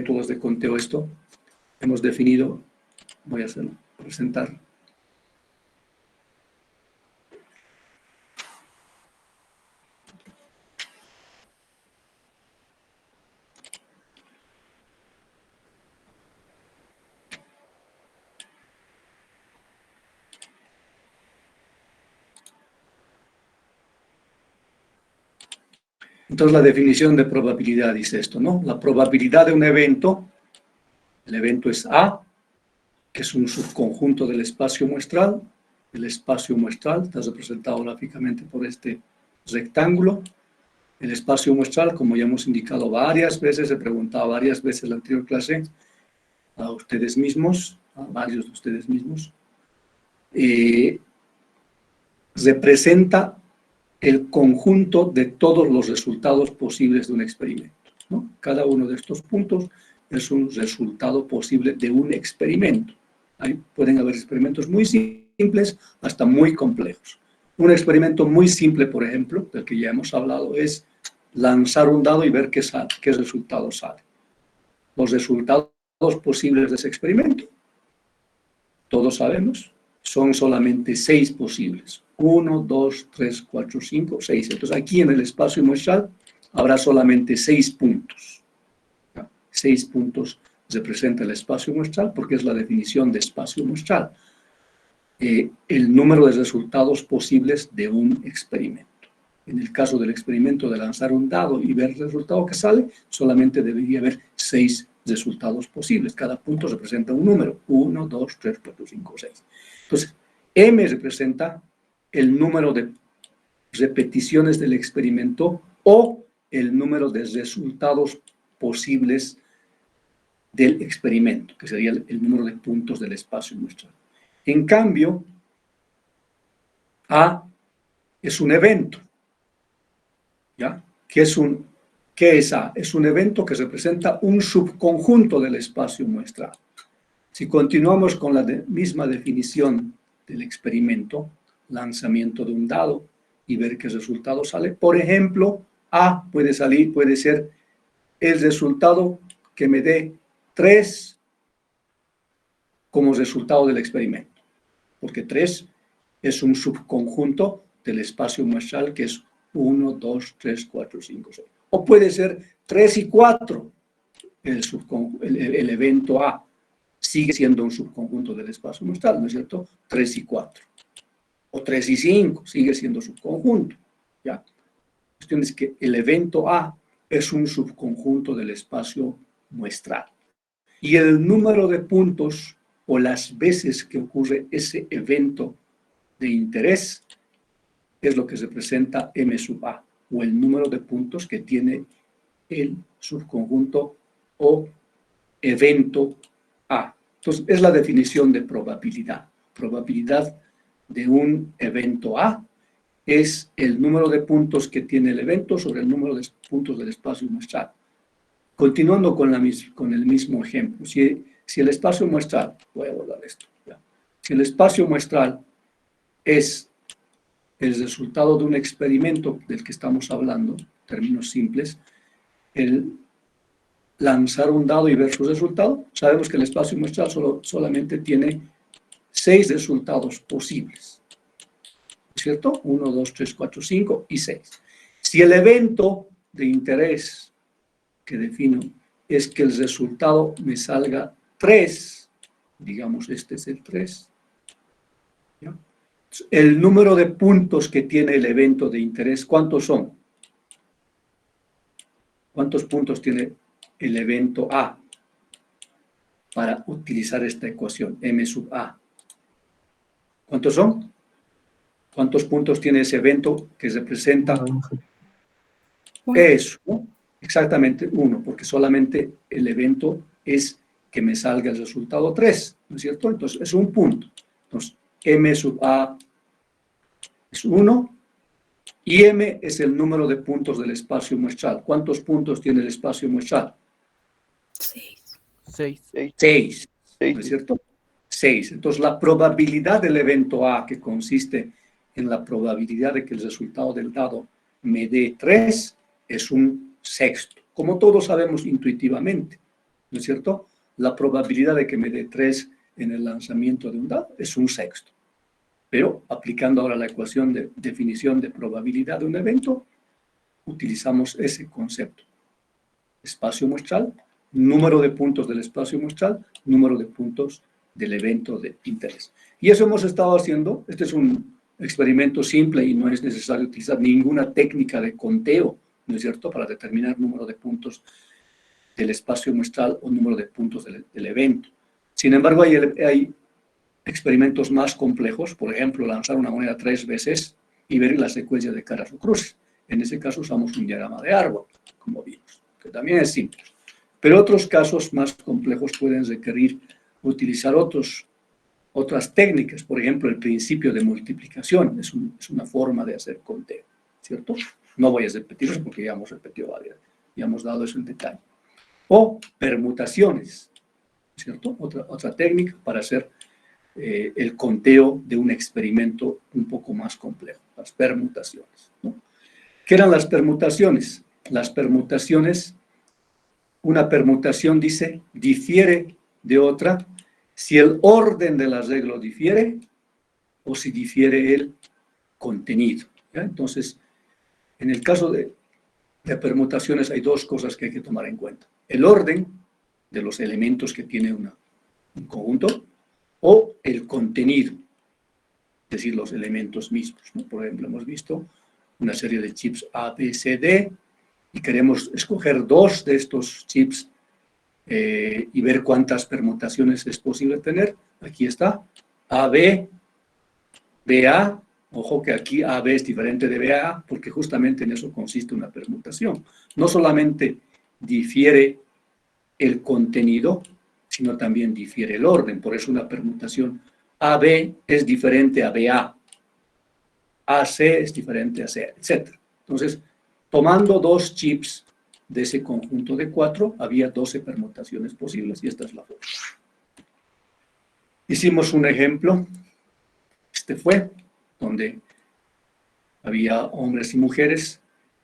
métodos de conteo esto. Hemos definido, voy a hacerlo, presentar. Entonces, la definición de probabilidad dice esto, ¿no? La probabilidad de un evento, el evento es A, que es un subconjunto del espacio muestral. El espacio muestral está representado gráficamente por este rectángulo. El espacio muestral, como ya hemos indicado varias veces, se preguntaba varias veces en la anterior clase, a ustedes mismos, a varios de ustedes mismos, representa el conjunto de todos los resultados posibles de un experimento, ¿no? Cada uno de estos puntos es un resultado posible de un experimento. Ahí pueden haber experimentos muy simples hasta muy complejos. Un experimento muy simple, por ejemplo, del que ya hemos hablado, es lanzar un dado y ver qué resultado sale. Los resultados posibles de ese experimento, todos sabemos, son solamente 6 posibles. 1, 2, 3, 4, 5, 6. Entonces, aquí en el espacio muestral habrá solamente 6 puntos. 6 puntos representa el espacio muestral porque es la definición de espacio muestral. El número de resultados posibles de un experimento. En el caso del experimento de lanzar un dado y ver el resultado que sale, solamente debería haber 6 resultados posibles. Cada punto representa un número. 1, 2, 3, 4, 5, 6. Entonces, M representa el número de repeticiones del experimento o el número de resultados posibles del experimento, que sería el número de puntos del espacio muestral. En cambio, A es un evento, ¿ya? ¿Qué es A? Es un evento que representa un subconjunto del espacio muestral. Si continuamos con la misma definición del experimento, lanzamiento de un dado y ver qué resultado sale, por ejemplo, A puede ser el resultado que me dé 3 como resultado del experimento, porque 3 es un subconjunto del espacio muestral que es 1, 2, 3, 4, 5, 6. O puede ser 3 y 4, el evento A sigue siendo un subconjunto del espacio muestral, ¿no es cierto? 3 y 4. O 3 y 5 sigue siendo subconjunto, ¿ya? La cuestión es que el evento A es un subconjunto del espacio muestral. Y el número de puntos o las veces que ocurre ese evento de interés es lo que representa M sub A, o el número de puntos que tiene el subconjunto o evento A. Entonces, es la definición de probabilidad. Probabilidad de un evento A es el número de puntos que tiene el evento sobre el número de puntos del espacio muestral. Continuando con el mismo ejemplo, si el espacio muestral, voy a borrar esto, ya. Si el espacio muestral es el resultado de un experimento del que estamos hablando, términos simples, el lanzar un dado y ver su resultado, sabemos que el espacio muestral solamente tiene 6 resultados posibles, ¿cierto? 1, 2, 3, 4, 5 y 6. Si el evento de interés que defino es que el resultado me salga 3, digamos este es el 3, ¿ya? El número de puntos que tiene el evento de interés, ¿cuántos son? ¿Cuántos puntos tiene el evento A para utilizar esta ecuación, M sub A? ¿Cuántos son? ¿Cuántos puntos tiene ese evento que representa eso? ¿No? Exactamente 1, porque solamente el evento es que me salga el resultado 3, ¿no es cierto? Entonces, es un punto. Entonces, M sub A es 1 y M es el número de puntos del espacio muestral. ¿Cuántos puntos tiene el espacio muestral? 6. 6, ¿no es cierto? 6. Entonces, la probabilidad del evento A, que consiste en la probabilidad de que el resultado del dado me dé 3, es un sexto, como todos sabemos intuitivamente. ¿no es cierto? La probabilidad de que me dé 3 en el lanzamiento de un dado es 1/6. Pero aplicando ahora la ecuación de definición de probabilidad de un evento, utilizamos ese concepto. Espacio muestral, número de puntos del espacio muestral, número de puntos del evento de interés. Y eso hemos estado haciendo. Este es un experimento simple y no es necesario utilizar ninguna técnica de conteo, ¿no es cierto?, para determinar número de puntos del espacio muestral o número de puntos del evento. Sin embargo, hay experimentos más complejos, por ejemplo, lanzar una moneda 3 veces y ver la secuencia de caras o cruces. En ese caso usamos un diagrama de árbol, como vimos, que también es simple. Pero otros casos más complejos pueden requerir utilizar otras técnicas, por ejemplo, el principio de multiplicación es una forma de hacer conteo, ¿cierto? No voy a repetirlo porque ya hemos repetido varias, ya hemos dado eso en detalle. O permutaciones, ¿cierto? Otra técnica para hacer el conteo de un experimento un poco más complejo, las permutaciones, ¿no? ¿Qué eran las permutaciones? Las permutaciones, una permutación dice, difiere de otra si el orden del arreglo difiere o si difiere el contenido, ¿ya? Entonces, en el caso de permutaciones hay dos cosas que hay que tomar en cuenta. El orden de los elementos que tiene un conjunto o el contenido, es decir, los elementos mismos, ¿no? Por ejemplo, hemos visto una serie de chips A, B, C, D y queremos escoger 2 de estos chips y ver cuántas permutaciones es posible tener. Aquí está, AB, BA. Ojo que aquí AB es diferente de BA porque justamente en eso consiste una permutación. No solamente difiere el contenido, sino también difiere el orden. Por eso una permutación AB es diferente a BA, AC es diferente a C, etc. Entonces, tomando 2 chips de ese conjunto de 4, había 12 permutaciones posibles y esta es la forma. Hicimos un ejemplo, este fue, donde había hombres y mujeres,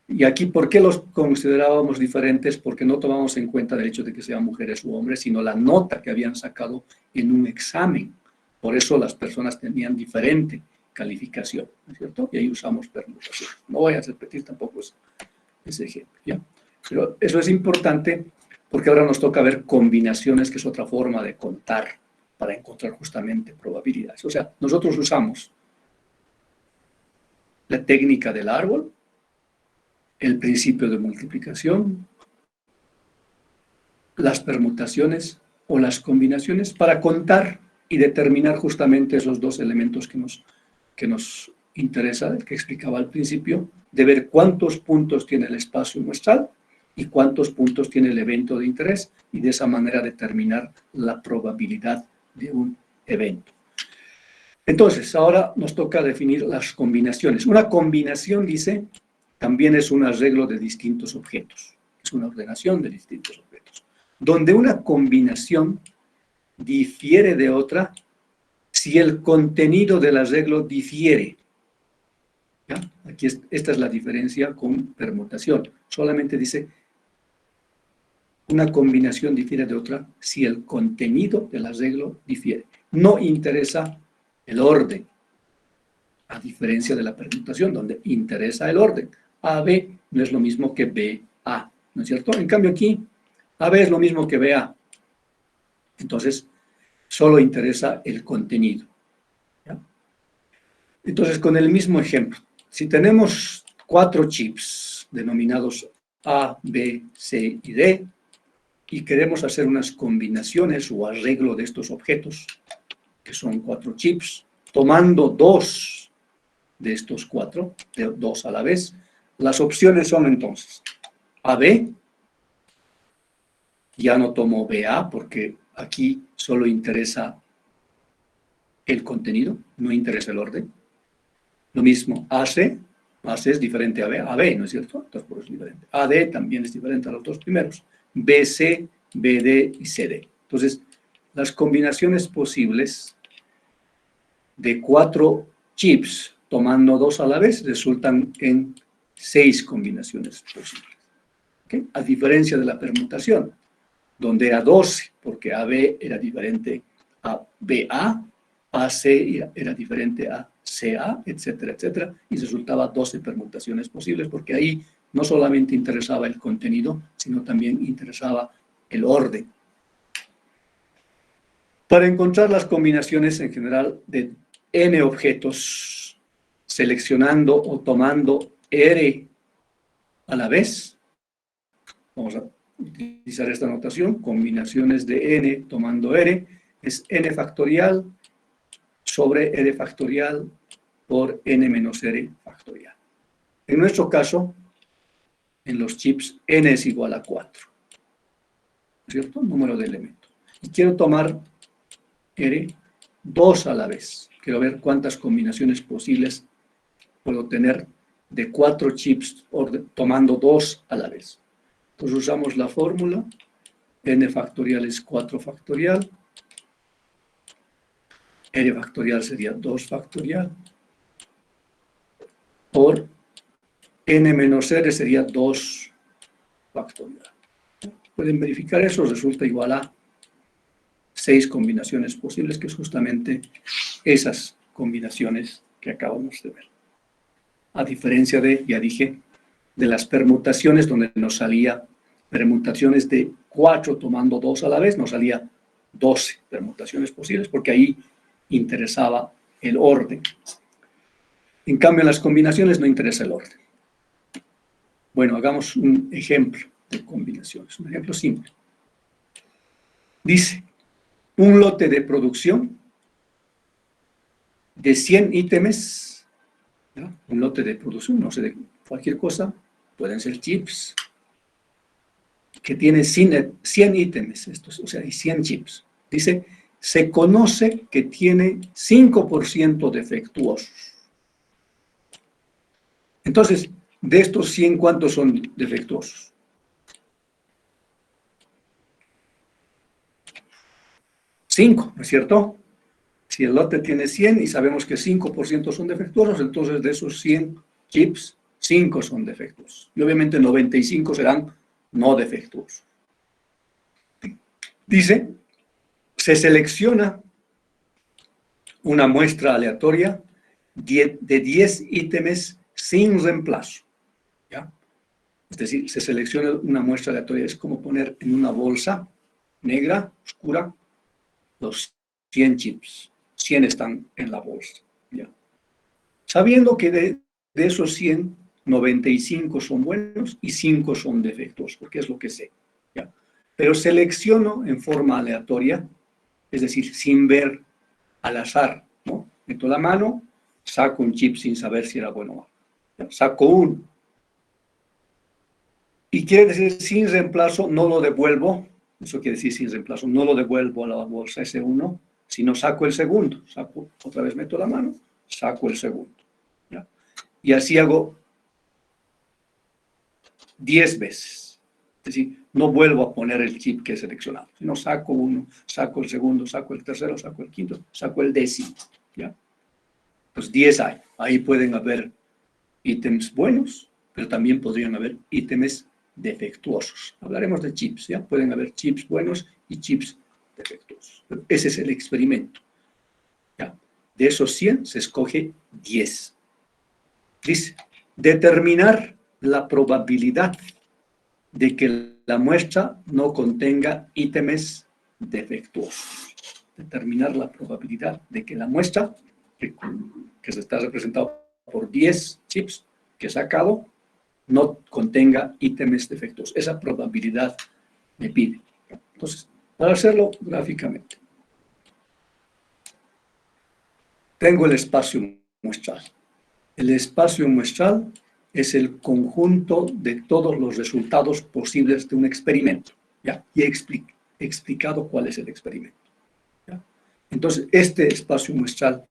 y aquí, ¿por qué los considerábamos diferentes? Porque no tomamos en cuenta el hecho de que sean mujeres u hombres, sino la nota que habían sacado en un examen. Por eso las personas tenían diferente calificación, ¿no es cierto? Y ahí usamos permutación. No voy a repetir tampoco ese ejemplo, ¿ya? Pero eso es importante porque ahora nos toca ver combinaciones, que es otra forma de contar para encontrar justamente probabilidades. O sea, nosotros usamos la técnica del árbol, el principio de multiplicación, las permutaciones o las combinaciones para contar y determinar justamente esos 2 elementos que nos interesa, que explicaba al principio, de ver cuántos puntos tiene el espacio muestral y cuántos puntos tiene el evento de interés, y de esa manera determinar la probabilidad de un evento. Entonces, ahora nos toca definir las combinaciones. Una combinación, dice, también es un arreglo de distintos objetos, es una ordenación de distintos objetos, donde una combinación difiere de otra si el contenido del arreglo difiere. ¿Ya? Aquí esta es la diferencia con permutación. Solamente dice, una combinación difiere de otra si el contenido del arreglo difiere. No interesa el orden, a diferencia de la permutación, donde interesa el orden. AB no es lo mismo que BA, ¿no es cierto? En cambio aquí, AB es lo mismo que BA. Entonces, solo interesa el contenido, ¿ya? Entonces, con el mismo ejemplo, si tenemos 4 chips denominados A, B, C y D, y queremos hacer unas combinaciones o arreglo de estos objetos, que son 4 chips, tomando 2 de estos 4, 2 a la vez, las opciones son entonces AB, ya no tomo BA porque aquí solo interesa el contenido, no interesa el orden. Lo mismo AC, AC es diferente a AB, ¿no es cierto? Entonces, por eso es diferente. AD también es diferente a los 2 primeros. BC, BD y CD. Entonces, las combinaciones posibles de 4 chips, tomando 2 a la vez, resultan en 6 combinaciones posibles. ¿Okay? A diferencia de la permutación, donde era 12, porque AB era diferente a BA, AC era diferente a CA, etcétera, etcétera, y resultaba 12 permutaciones posibles, porque ahí no solamente interesaba el contenido, sino también interesaba el orden. Para encontrar las combinaciones en general de n objetos, seleccionando o tomando R a la vez, vamos a utilizar esta notación, combinaciones de n tomando R, es n factorial sobre R factorial por n menos R factorial. En nuestro caso, en los chips, n es igual a 4, ¿cierto? Número de elementos. Y quiero tomar R 2 a la vez. Quiero ver cuántas combinaciones posibles puedo tener de 4 chips tomando 2 a la vez. Entonces usamos la fórmula, n factorial es 4 factorial, r factorial sería 2 factorial, por n menos r sería 2 factorial. Pueden verificar eso, resulta igual a 6 combinaciones posibles, que es justamente esas combinaciones que acabamos de ver. A diferencia de, ya dije, de las permutaciones donde nos salía permutaciones de 4 tomando 2 a la vez, nos salía 12 permutaciones posibles, porque ahí interesaba el orden. En cambio, en las combinaciones no interesa el orden. Bueno, hagamos un ejemplo de combinaciones, un ejemplo simple. Dice, un lote de producción de 100 ítems, ¿no? Un lote de producción, no sé, de cualquier cosa, pueden ser chips, que tiene 100 ítems, estos, o sea, hay 100 chips. Dice, se conoce que tiene 5% defectuosos. Entonces, de estos 100, ¿cuántos son defectuosos? 5, ¿no es cierto? Si el lote tiene 100 y sabemos que 5% son defectuosos, entonces de esos 100 chips, 5 son defectuosos. Y obviamente 95 serán no defectuosos. Dice, se selecciona una muestra aleatoria de 10 ítems sin reemplazo. ¿Ya? Es decir, se selecciona una muestra aleatoria, es como poner en una bolsa negra, oscura, los 100 chips. 100 están en la bolsa. ¿Ya? Sabiendo que de esos 100, 95 son buenos y 5 son defectuosos, porque es lo que sé. ¿Ya? Pero selecciono en forma aleatoria, es decir, sin ver al azar, ¿no? Meto la mano, saco un chip sin saber si era bueno o no. Saco uno. Y quiere decir, sin reemplazo, no lo devuelvo. Eso quiere decir sin reemplazo, no lo devuelvo a la bolsa ese uno, sino saco el segundo. Saco, otra vez meto la mano, saco el segundo. ¿Ya? Y así hago 10 veces. Es decir, no vuelvo a poner el chip que he seleccionado, sino saco uno, saco el segundo, saco el tercero, saco el quinto, saco el décimo. ¿Ya? Pues 10 hay. Ahí pueden haber ítems buenos, pero también podrían haber ítems defectuosos. Hablaremos de chips, ¿ya? Pueden haber chips buenos y chips defectuosos. Pero ese es el experimento. ¿Ya? De esos 100 se escoge 10. Dice, determinar la probabilidad de que la muestra no contenga ítems defectuosos. Determinar la probabilidad de que la muestra, que se está representado por 10 chips que he sacado, no contenga ítems defectuosos. Esa probabilidad me pide. Entonces, para hacerlo gráficamente, tengo el espacio muestral. El espacio muestral es el conjunto de todos los resultados posibles de un experimento. ¿Ya? Y he explicado cuál es el experimento. ¿Ya? Entonces, este espacio muestral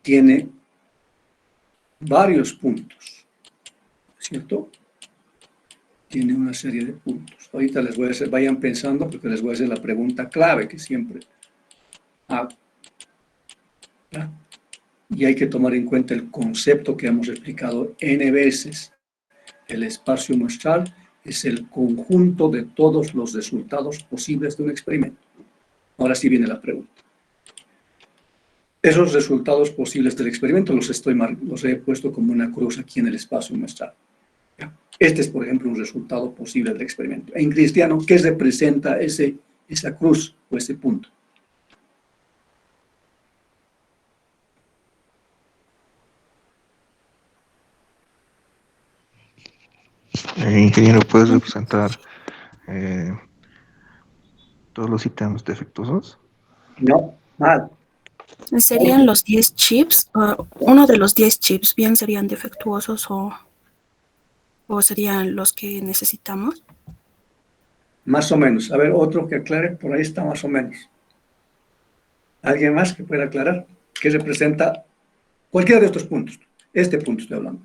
tiene varios puntos, ¿cierto? Tiene una serie de puntos. Ahorita les voy a hacer, vayan pensando, porque les voy a hacer la pregunta clave que siempre hago. ¿Ya? Y hay que tomar en cuenta el concepto que hemos explicado N veces. El espacio muestral es el conjunto de todos los resultados posibles de un experimento. Ahora sí viene la pregunta. Esos resultados posibles del experimento los he puesto como una cruz aquí en el espacio muestral. Este es, por ejemplo, un resultado posible del experimento. En cristiano, ¿qué representa esa cruz o ese punto? Ingeniero, ¿puedes representar eh, todos los ítems defectuosos? No, mal. ¿Serían los 10 chips? ¿Uno de los 10 chips bien serían defectuosos o serían los que necesitamos? Más o menos. A ver, otro que aclare, por ahí está más o menos. ¿Alguien más que pueda aclarar? ¿Qué representa cualquiera de estos puntos? Este punto estoy hablando.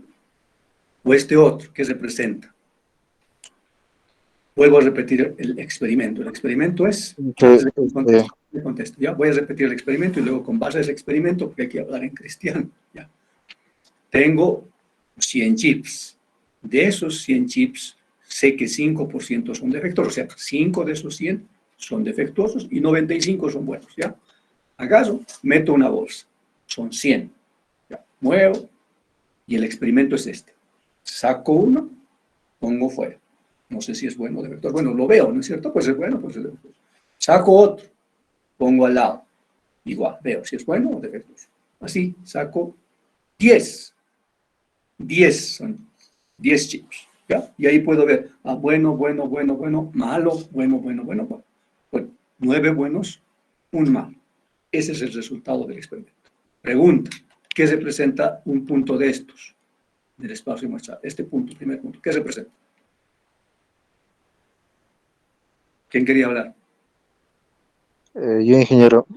O este otro, ¿qué representa? Vuelvo a repetir el experimento. El experimento es... Contesto, ¿ya? Voy a repetir el experimento y luego con base a ese experimento, porque hay que hablar en cristiano, ¿ya? Tengo 100 chips. De esos 100 chips, sé que 5% son defectuosos. O sea, 5 de esos 100 son defectuosos y 95 son buenos, ¿ya? ¿Acaso? Meto una bolsa. Son 100. ¿Ya? Muevo y el experimento es este. Saco uno, pongo fuera. No sé si es bueno o defectuoso. Bueno, lo veo, ¿no es cierto? Pues es bueno, pues es defectuoso. Saco otro, pongo al lado. Igual, veo si es bueno o defectuoso. Así, saco 10. 10 son 10 chips, ¿ya? Y ahí puedo ver, bueno, bueno, bueno, bueno, malo, bueno, bueno, bueno, bueno. Bueno, 9 buenos, un malo. Ese es el resultado del experimento. Pregunta, ¿qué representa un punto de estos del espacio muestral? Este punto, primer punto, ¿qué representa? ¿Quién quería hablar? Yo, ingeniero,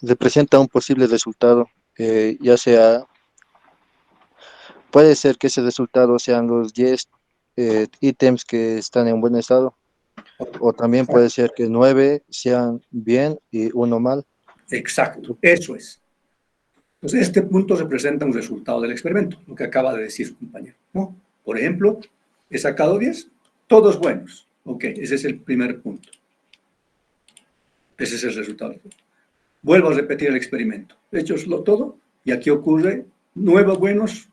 representa un posible resultado, ya sea, puede ser que ese resultado sean los 10 ítems que están en buen estado, o también puede ser que 9 sean bien y uno mal. Exacto, eso es. Entonces, este punto representa un resultado del experimento, lo que acaba de decir su compañero, ¿no? Por ejemplo, he sacado 10, todos buenos. Ok, ese es el primer punto. Ese es el resultado. Vuelvo a repetir el experimento. He hecho todo y aquí ocurre 9 buenos,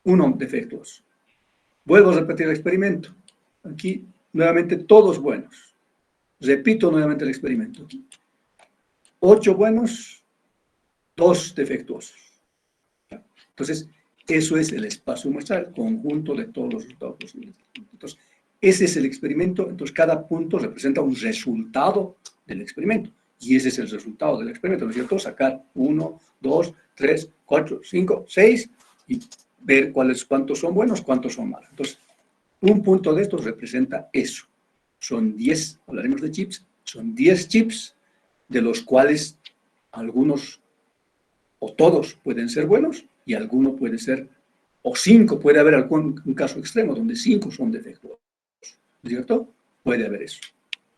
1 defectuoso. Vuelvo a repetir el experimento. Aquí, nuevamente, todos buenos. Repito nuevamente el experimento. Aquí. 8 buenos, 2 defectuosos. Entonces, eso es el espacio muestral, el conjunto de todos los resultados posibles. Entonces, ese es el experimento. Entonces, cada punto representa un resultado del experimento. Y ese es el resultado del experimento, ¿no es cierto? Sacar 1, 2, 3, 4, 5, 6 y ver cuántos son buenos, cuántos son malos. Entonces, un punto de estos representa eso. Son 10, hablaremos de chips, son 10 chips, de los cuales algunos o todos pueden ser buenos y alguno puede ser, o 5, puede haber un caso extremo donde 5 son defectuosos, ¿cierto? Puede haber eso.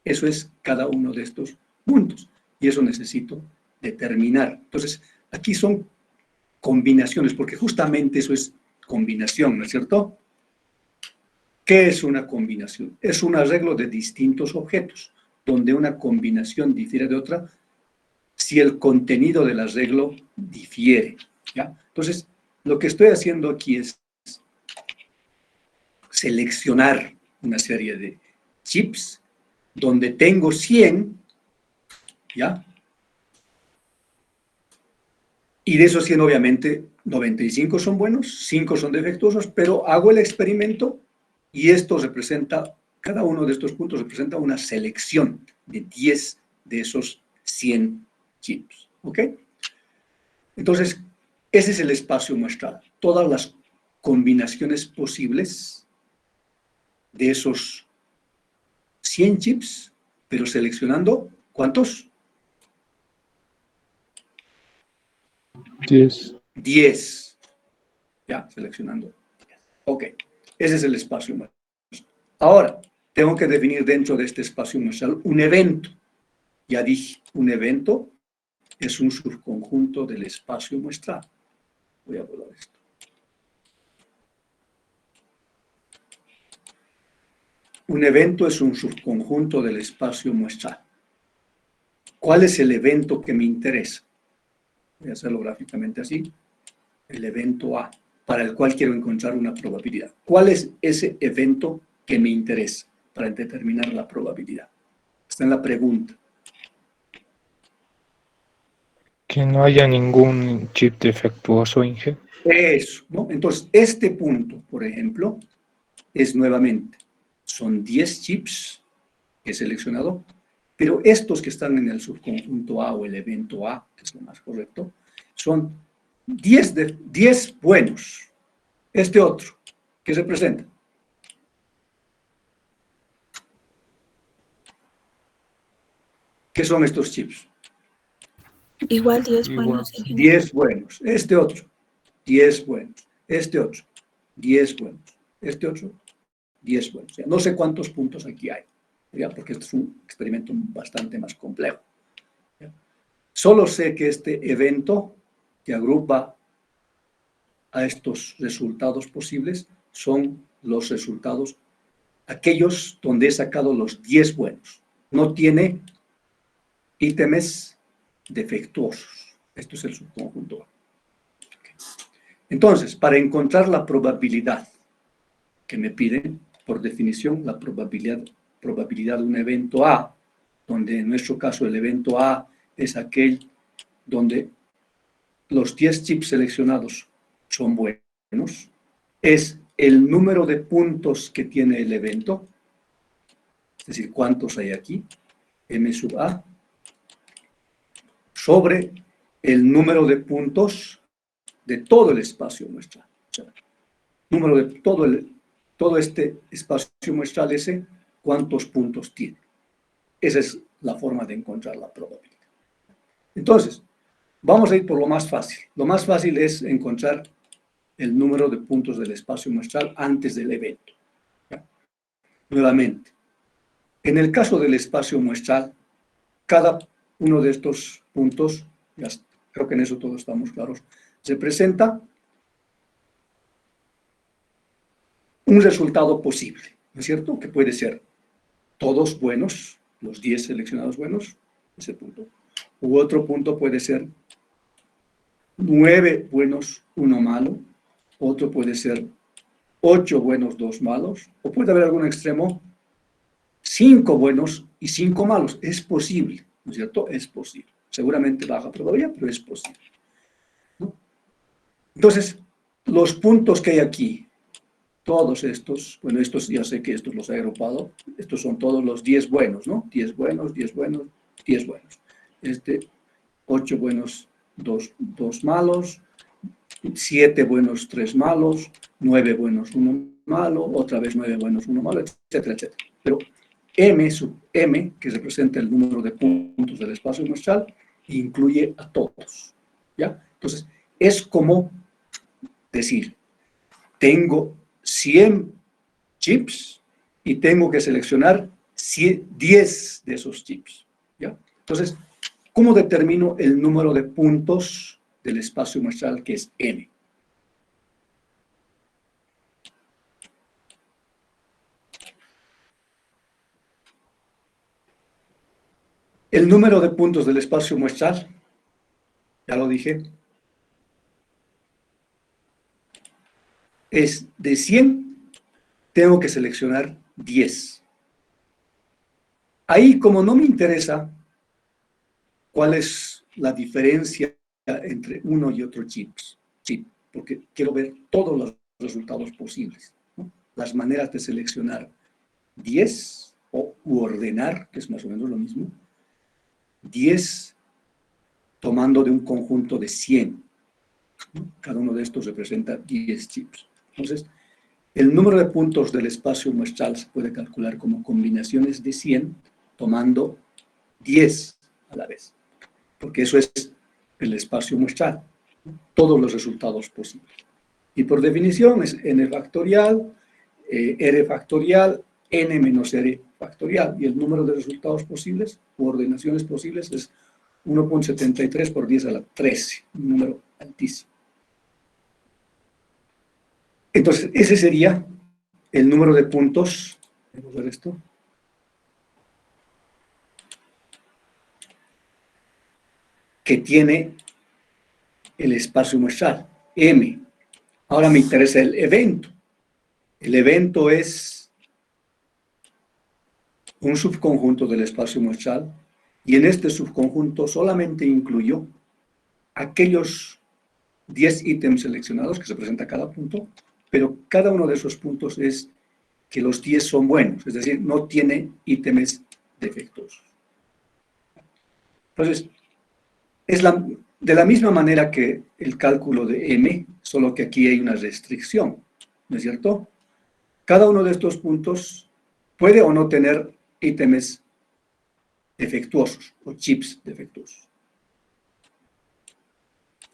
Eso es cada uno de estos puntos y eso necesito determinar. Entonces, aquí son combinaciones, porque justamente eso es combinación, ¿no es cierto? ¿Qué es una combinación? Es un arreglo de distintos objetos, donde una combinación difiere de otra si el contenido del arreglo difiere, ¿ya? Entonces, lo que estoy haciendo aquí es seleccionar una serie de chips donde tengo 100, ¿ya? Y de esos 100, obviamente, 95 son buenos, 5 son defectuosos, pero hago el experimento y esto representa, cada uno de estos puntos representa una selección de 10 de esos 100 chips, ¿ok? Entonces, ese es el espacio muestral. Todas las combinaciones posibles de esos 100 chips, pero seleccionando, ¿cuántos? 10. 10. Ya, seleccionando. Ok, ese es el espacio muestral. Ahora, tengo que definir dentro de este espacio muestral un evento. Ya dije, un evento es un subconjunto del espacio muestral. Voy a volar esto. un evento es un subconjunto del espacio muestral. ¿Cuál es el evento que me interesa? Voy a hacerlo gráficamente así. El evento A, para el cual quiero encontrar una probabilidad. ¿Cuál es ese evento que me interesa para determinar la probabilidad? Está en la pregunta. Que no haya ningún chip defectuoso, Inge. Eso, ¿no? Entonces, este punto, por ejemplo, es nuevamente, son 10 chips que he seleccionado, pero estos que están en el subconjunto A o el evento A, que es lo más correcto, son 10 buenos. Este otro, ¿qué representa? ¿Qué son estos chips? Igual 10 Igual. buenos. 10 buenos. Este otro, 10 buenos. Este otro, 10 buenos. Este otro, 10 buenos. O sea, no sé cuántos puntos aquí hay, ¿ya? Porque este es un experimento bastante más complejo, ¿ya? Solo sé que este evento que agrupa a estos resultados posibles son los resultados, aquellos donde he sacado los 10 buenos. No tiene ítems defectuosos. Esto es el subconjunto A. Entonces, para encontrar la probabilidad que me piden, por definición, la probabilidad de un evento A, donde en nuestro caso el evento A es aquel donde los 10 chips seleccionados son buenos, es el número de puntos que tiene el evento, es decir, cuántos hay aquí, M sub A, sobre el número de puntos de todo el espacio muestral. O sea, número de todo este espacio muestral ese, ¿cuántos puntos tiene? Esa es la forma de encontrar la probabilidad. Entonces, vamos a ir por lo más fácil. Lo más fácil es encontrar el número de puntos del espacio muestral antes del evento. ¿Ya? Nuevamente, en el caso del espacio muestral, cada uno de estos puntos, ya creo que en eso todos estamos claros, se presenta un resultado posible, ¿no es cierto? Que puede ser todos buenos, los 10 seleccionados buenos, ese punto. U otro punto puede ser 9 buenos, 1 malo. Otro puede ser 8 buenos, 2 malos. O puede haber algún extremo, 5 buenos y 5 malos. Es posible, ¿no es cierto? Es posible. Seguramente baja probabilidad, pero es posible, ¿no? Entonces, los puntos que hay aquí, todos estos, bueno, estos ya sé que estos los he agrupado, estos son todos los 10 buenos, ¿no? 10 buenos, 10 buenos, 10 buenos. 8 buenos, 2 malos, 7 buenos, 3 malos, 9 buenos, 1 malo, otra vez 9 buenos, 1 malo, etcétera, etcétera. Pero M sub M, que representa el número de puntos del espacio muestral, incluye a todos, ¿ya? Entonces, es como decir, tengo 100 chips y tengo que seleccionar 10 de esos chips, ¿ya? Entonces, ¿cómo determino el número de puntos del espacio muestral que es N? El número de puntos del espacio muestral, ya lo dije, es de 100, tengo que seleccionar 10. Ahí, como no me interesa cuál es la diferencia entre uno y otro chip, porque quiero ver todos los resultados posibles, ¿no? Las maneras de seleccionar 10 u ordenar, que es más o menos lo mismo, 10 tomando de un conjunto de 100, ¿no? Cada uno de estos representa 10 chips. Entonces, el número de puntos del espacio muestral se puede calcular como combinaciones de 100 tomando 10 a la vez, porque eso es el espacio muestral, ¿no? Todos los resultados posibles. Y por definición es n factorial, r factorial, n menos r factorial, y el número de resultados posibles o ordenaciones posibles es 1.73 por 10 a la 13, un número altísimo. Entonces, ese sería el número de puntos Vamos a ver esto. Que tiene el espacio muestral, M. Ahora me interesa el evento. El evento es un subconjunto del espacio muestral y en este subconjunto solamente incluyo aquellos 10 ítems seleccionados que se presenta cada punto, pero cada uno de esos puntos es que los 10 son buenos, es decir, no tiene ítems defectuosos. Entonces, es de la misma manera que el cálculo de M, solo que aquí hay una restricción, ¿no es cierto? Cada uno de estos puntos puede o no tener ítems defectuosos o chips defectuosos.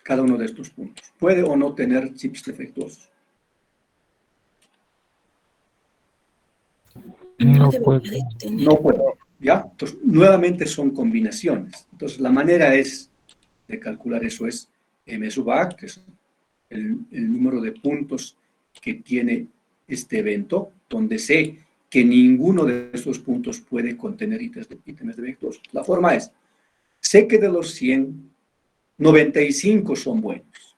Cada uno de estos puntos puede o no tener chips defectuosos. No debería puede. de tener. No puede, ¿ya? Entonces, nuevamente son combinaciones. Entonces, la manera de calcular eso es M sub A, que es el número de puntos que tiene este evento, donde sé que ninguno de esos puntos puede contener ítems defectuosos. La forma es, sé que de los 100, 95 son buenos,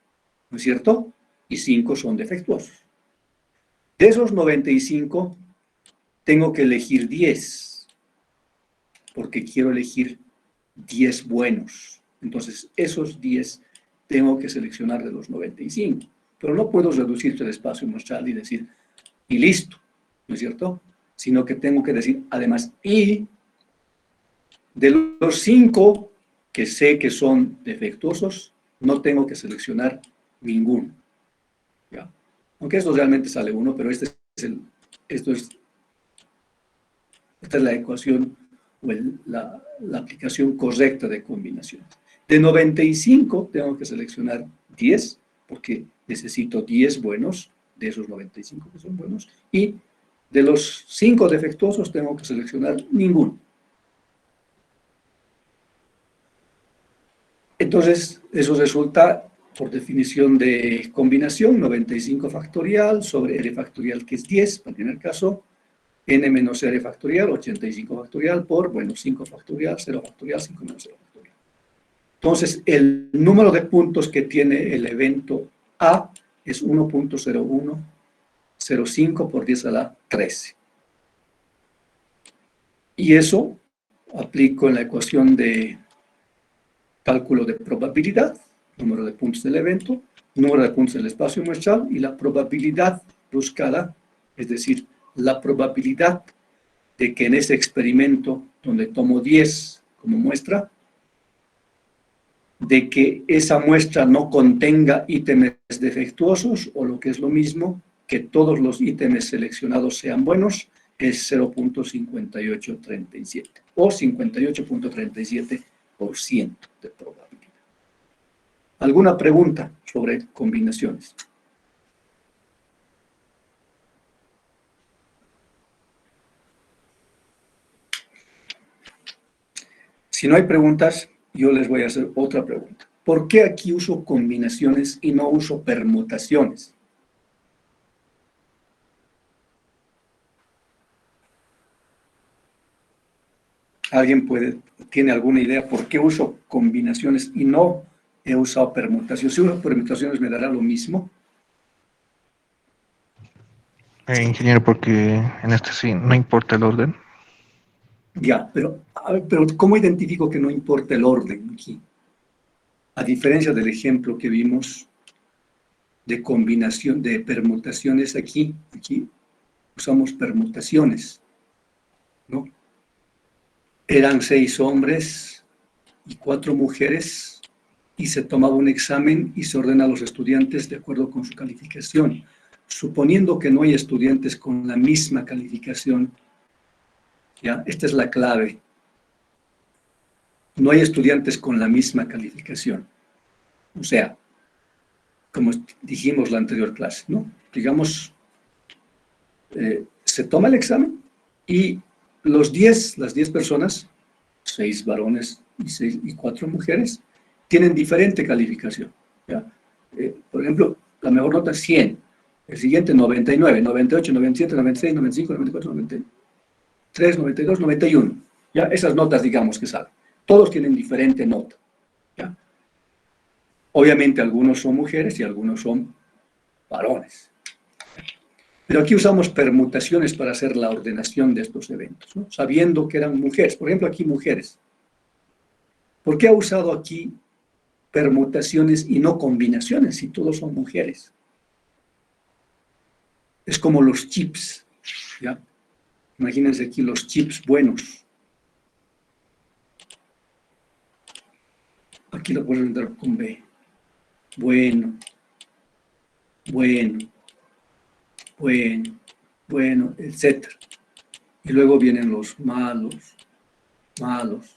¿no es cierto? Y 5 son defectuosos. De esos 95, tengo que elegir 10, porque quiero elegir 10 buenos. Entonces, esos 10 tengo que seleccionar de los 95. Pero no puedo reducir el espacio muestral y decir, y listo, ¿no es cierto? Sino que tengo que decir, además, y de los 5 que sé que son defectuosos, no tengo que seleccionar ninguno. ¿Ya? Aunque esto realmente sale 1, pero esta es la ecuación o la aplicación correcta de combinaciones. De 95 tengo que seleccionar 10, porque necesito 10 buenos, de esos 95 que son buenos, y de los 5 defectuosos tengo que seleccionar ninguno. Entonces, eso resulta, por definición de combinación, 95 factorial sobre r factorial, que es 10, para el primer caso, n menos r factorial, 85 factorial, por, bueno, 5 factorial, 0 factorial, 5 menos 0 factorial. Entonces, el número de puntos que tiene el evento A es 1.0105 por 10 a la 13. Y eso aplico en la ecuación de cálculo de probabilidad, número de puntos del evento, número de puntos del espacio muestral y la probabilidad buscada, es decir, la probabilidad de que en ese experimento, donde tomo 10 como muestra, de que esa muestra no contenga ítems defectuosos, o lo que es lo mismo, que todos los ítems seleccionados sean buenos, es 0.5837, o 58.37% de probabilidad. ¿Alguna pregunta sobre combinaciones? Si no hay preguntas, yo les voy a hacer otra pregunta. ¿Por qué aquí uso combinaciones y no uso permutaciones? ¿Alguien tiene alguna idea por qué uso combinaciones y no he usado permutaciones? Si uso permutaciones, ¿me dará lo mismo? Ingeniero, porque en este sí no importa el orden. Ya, pero ¿cómo identifico que no importa el orden aquí? A diferencia del ejemplo que vimos de combinación, de permutaciones aquí usamos permutaciones, ¿no? Eran 6 hombres y 4 mujeres y se tomaba un examen y se ordena a los estudiantes de acuerdo con su calificación. Suponiendo que no hay estudiantes con la misma calificación, ¿ya? Esta es la clave. No hay estudiantes con la misma calificación. O sea, como dijimos la anterior clase, ¿no? Digamos, se toma el examen y las 10 personas, 6 varones y 4 mujeres, tienen diferente calificación, ¿ya? Por ejemplo, la mejor nota es 100, el siguiente 99, 98, 97, 96, 95, 94, 90. 93, 92, 91. ¿Ya? Esas notas, digamos, que salen. Todos tienen diferente nota. ¿Ya? Obviamente, algunos son mujeres y algunos son varones. Pero aquí usamos permutaciones para hacer la ordenación de estos eventos, ¿no? Sabiendo que eran mujeres. Por ejemplo, aquí mujeres. ¿Por qué ha usado aquí permutaciones y no combinaciones si todos son mujeres? Es como los chips, ¿ya? Imagínense aquí los chips buenos. Aquí lo pueden entrar con B. Bueno, bueno, bueno, bueno, etc. Y luego vienen los malos, malos,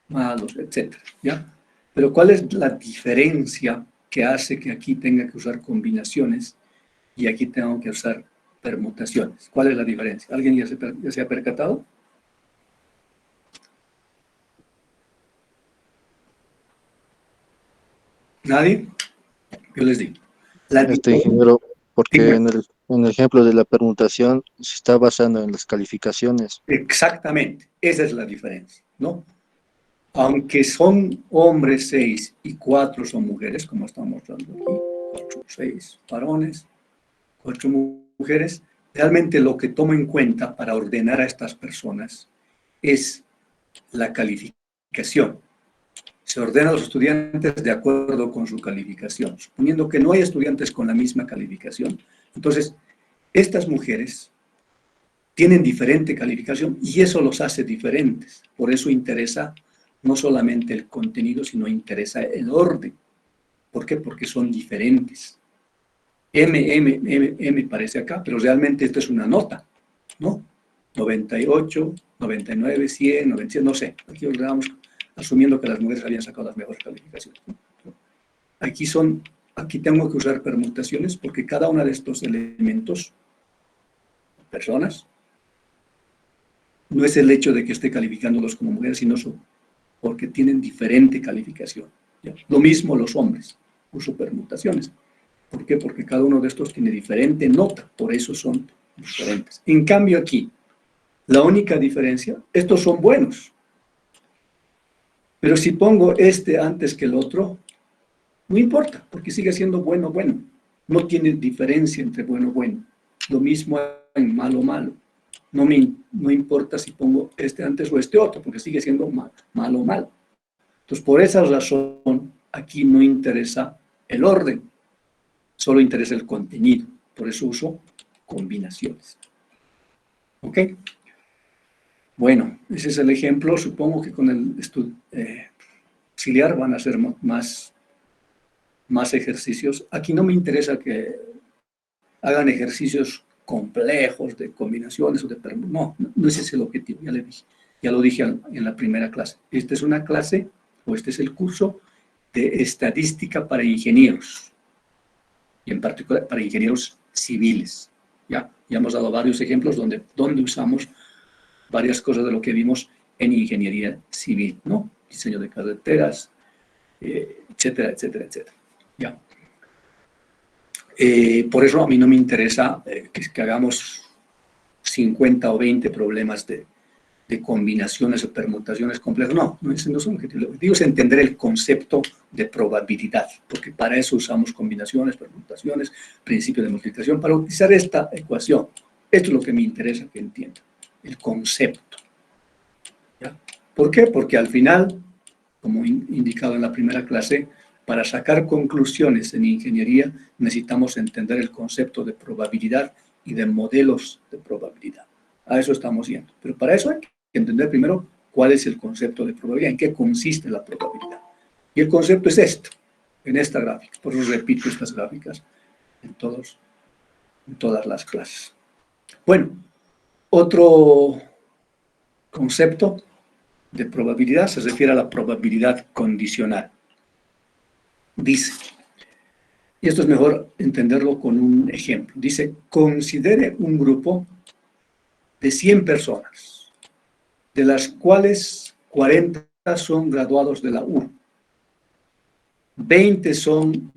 malos, etc. ¿Ya? Pero ¿cuál es la diferencia que hace que aquí tenga que usar combinaciones y aquí tengo que usar permutaciones? ¿Cuál es la diferencia? ¿Alguien ya se ha percatado? ¿Nadie? Yo les digo. Ingeniero, porque Dime. en el ejemplo de la permutación se está basando en las calificaciones. Exactamente, esa es la diferencia, ¿no? Aunque son hombres 6 y 4 son mujeres, como estamos mostrando aquí, 4, 6 varones, 4 mujeres, realmente lo que tomo en cuenta para ordenar a estas personas es la calificación. Se ordena a los estudiantes de acuerdo con su calificación. Suponiendo que no hay estudiantes con la misma calificación, entonces estas mujeres tienen diferente calificación y eso los hace diferentes. Por eso interesa no solamente el contenido, sino interesa el orden. ¿Por qué? Porque son diferentes. M parece acá, pero realmente esto es una nota, ¿no? 98, 99, 100, 97, no sé. Aquí ordenamos asumiendo que las mujeres habían sacado las mejores calificaciones, ¿no? Aquí tengo que usar permutaciones porque cada uno de estos elementos, personas, no es el hecho de que esté calificándolos como mujeres, sino porque tienen diferente calificación. ¿Ya? Lo mismo los hombres, uso permutaciones. ¿Por qué? Porque cada uno de estos tiene diferente nota, por eso son diferentes. En cambio aquí, la única diferencia, estos son buenos. Pero si pongo este antes que el otro, no importa, porque sigue siendo bueno, bueno. No tiene diferencia entre bueno, bueno. Lo mismo en malo, malo. No importa si pongo este antes o este otro, porque sigue siendo malo, malo. Entonces, por esa razón, aquí no interesa el orden, solo interesa el contenido. Por eso uso combinaciones. ¿Ok? Bueno, ese es el ejemplo. Supongo que con el auxiliar van a hacer más ejercicios. Aquí no me interesa que hagan ejercicios complejos de combinaciones o de permutaciones. No ese es el objetivo, ya le dije. Ya lo dije en la primera clase. Esta es una clase, o este es el curso de estadística para ingenieros, y en particular para ingenieros civiles. Ya hemos dado varios ejemplos donde usamos varias cosas de lo que vimos en ingeniería civil, ¿no? Diseño de carreteras, etcétera, etcétera, etcétera. Ya. Por eso a mí no me interesa que hagamos 50 o 20 problemas de combinaciones o permutaciones complejas. No, ese no es un objetivo. El objetivo es entender el concepto de probabilidad, porque para eso usamos combinaciones, permutaciones, principio de multiplicación, para utilizar esta ecuación. Esto es lo que me interesa que entiendan, el concepto. ¿Ya? ¿Por qué? Porque al final, como indicado en la primera clase, para sacar conclusiones en ingeniería necesitamos entender el concepto de probabilidad y de modelos de probabilidad. A eso estamos yendo. Pero para eso hay que entender primero cuál es el concepto de probabilidad, en qué consiste la probabilidad. Y el concepto es esto, en esta gráfica. Por eso repito estas gráficas en todas las clases. Bueno, otro concepto de probabilidad se refiere a la probabilidad condicional. Dice, y esto es mejor entenderlo con un ejemplo, dice, considere un grupo de 100 personas, de las cuales 40 son graduados de la U, 20 son